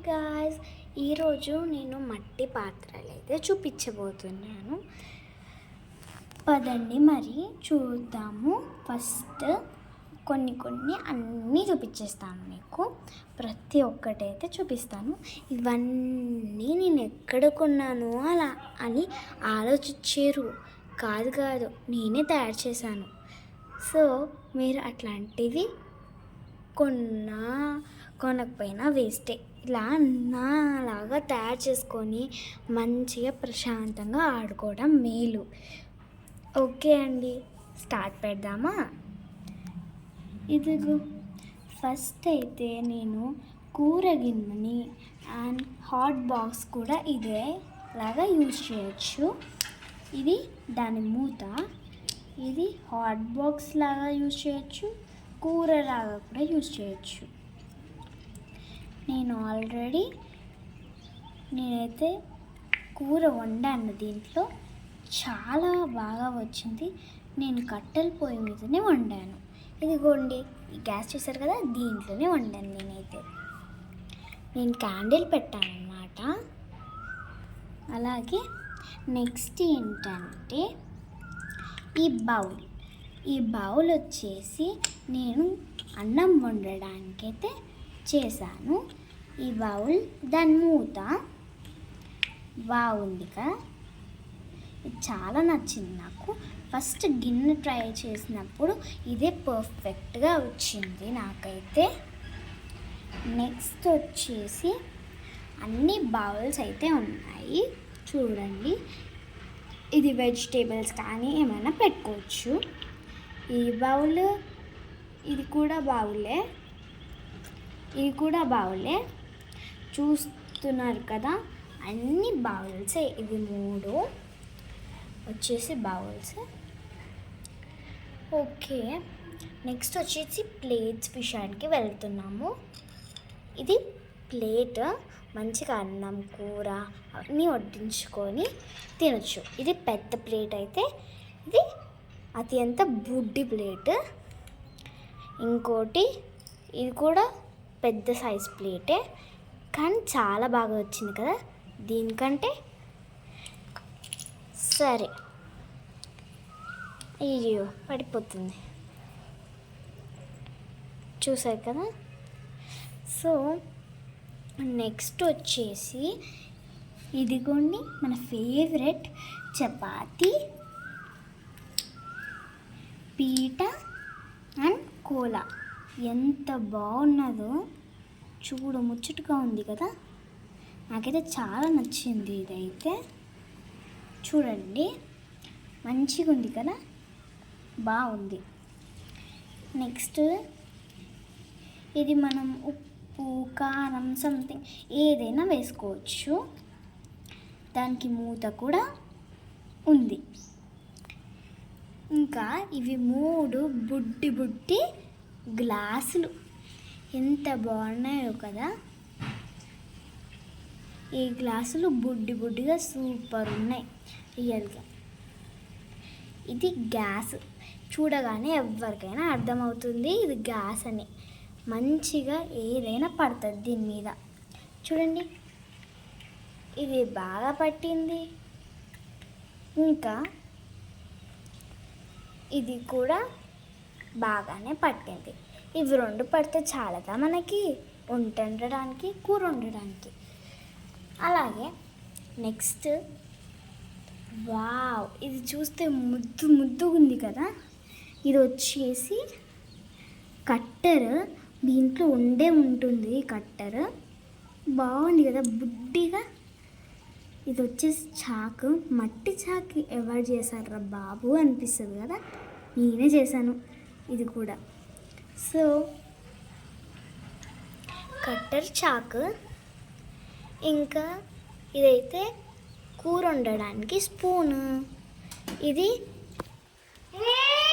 Guys, ఈరోజు నేను మట్టి పాత్రలు అయితే చూపించబోతున్నాను. పదండి మరి చూద్దాము. ఫస్ట్ కొన్ని అన్నీ చూపించేస్తాను మీకు. ప్రతి ఒక్కటైతే చూపిస్తాను. ఇవన్నీ నేను ఎక్కడ కొన్నాను అలా అని ఆలోచించారు. కాదు నేనే తయారు చేశాను. సో మీరు అట్లాంటివి కొనకపోయినా వేస్టే. ఇలా నాలాగా తయారు చేసుకొని మంచిగా ప్రశాంతంగా ఆడుకోవడం మేలు. ఓకే అండి, స్టార్ట్ పెడదామా? ఇదిగో ఫస్ట్ అయితే నేను కూర గిన్నెని అండ్ హాట్ బాక్స్ కూడా ఇదే లాగా యూజ్ చేయొచ్చు. ఇది దాని మూత. ఇది హాట్ బాక్స్ లాగా యూజ్ చేయొచ్చు, కూర లాగా కూడా యూజ్ చేయొచ్చు. నేనైతే కూర వండాను. దీంట్లో చాలా బాగా వచ్చింది. నేను కట్టెల పొయ్యి మీదనే వండాను. ఇదిగోండి, ఈ గ్యాస్ చూసారు కదా, దీంట్లోనే వండాను. నేను క్యాండిల్ పెట్టాను అన్నమాట. అలాగే నెక్స్ట్ ఏంటంటే ఈ బౌల్ వచ్చేసి నేను అన్నం వండడానికైతే చేశాను. ఈ బౌల్ దాని మూత బాగుంది కదా, ఇది చాలా నచ్చింది నాకు. ఫస్ట్ గిన్నె ట్రై చేసినప్పుడు ఇదే పర్ఫెక్ట్గా వచ్చింది నాకైతే. నెక్స్ట్ వచ్చేసి అన్ని బౌల్స్ అయితే ఉన్నాయి చూడండి. ఇది వెజిటేబుల్స్ కానీ ఏమైనా పెట్టుకోవచ్చు. ఈ బౌల్, ఇది కూడా బౌలే చూస్తున్నారు కదా, అన్ని బౌల్సే. ఇవి 3 వచ్చేసి బౌల్స్. ఓకే, నెక్స్ట్ వచ్చేసి ప్లేట్స్ విషయానికి వెళ్తున్నాము. ఇది ప్లేట్, మంచిగా అన్నం కూర అన్నీ వడ్డించుకొని తినచ్చు. ఇది పెద్ద ప్లేట్ అయితే, ఇది అత్యంత బుడ్డి ప్లేట్. ఇంకోటి ఇది కూడా పెద్ద సైజ్ ప్లేటే, కానీ చాలా బాగా వచ్చింది కదా దీనికంటే. సరే, అయ్యో పడిపోతుంది, చూసారు కదా. సో నెక్స్ట్ వచ్చేసి ఇదిగోండి మన ఫేవరెట్ చపాతీ పీట అండ్ కోలా. ఎంత బాగున్నదో చూడు, ముచ్చటగా ఉంది కదా. నాకైతే చాలా నచ్చింది. ఇదైతే చూడండి, మంచిగా ఉంది కదా, బాగుంది. నెక్స్ట్ ఇది మనం ఉప్పు కారం సంథింగ్ ఏదైనా వేసుకోవచ్చు. దానికి మూత కూడా ఉంది. ఇంకా ఇవి 3 బుడ్డి గ్లాసులు ఎంత బాగున్నాయో కదా. ఈ గ్లాసులు బుడ్డిగా సూపర్ ఉన్నాయి రియల్గా. ఇది గ్యాస్, చూడగానే ఎవరికైనా అర్థమవుతుంది ఇది గ్యాస్ అని. మంచిగా ఏదైనా పడుతుంది దీని మీద. చూడండి, ఇది బాగా పట్టింది. ఇంకా ఇది కూడా బాగానే పట్టింది. ఇవి 2 పడితే చాలదా మనకి వంట వండడానికి, కూర వండడానికి. అలాగే నెక్స్ట్, వావ్, ఇది చూస్తే ముద్దుగా ఉంది కదా. ఇది వచ్చేసి కట్టర్, దీంట్లో ఉంటుంది కట్టర్. బాగుంది కదా బుడ్డిగా. ఇది వచ్చేసి చాకు, మట్టి చాకు ఎవరు చేశారా బాబు అనిపిస్తుంది కదా, నేనే చేశాను ఇది కూడా. సో కట్టర్, చాకు. ఇంకా ఇదైతే కూర వండడానికి స్పూను. ఇది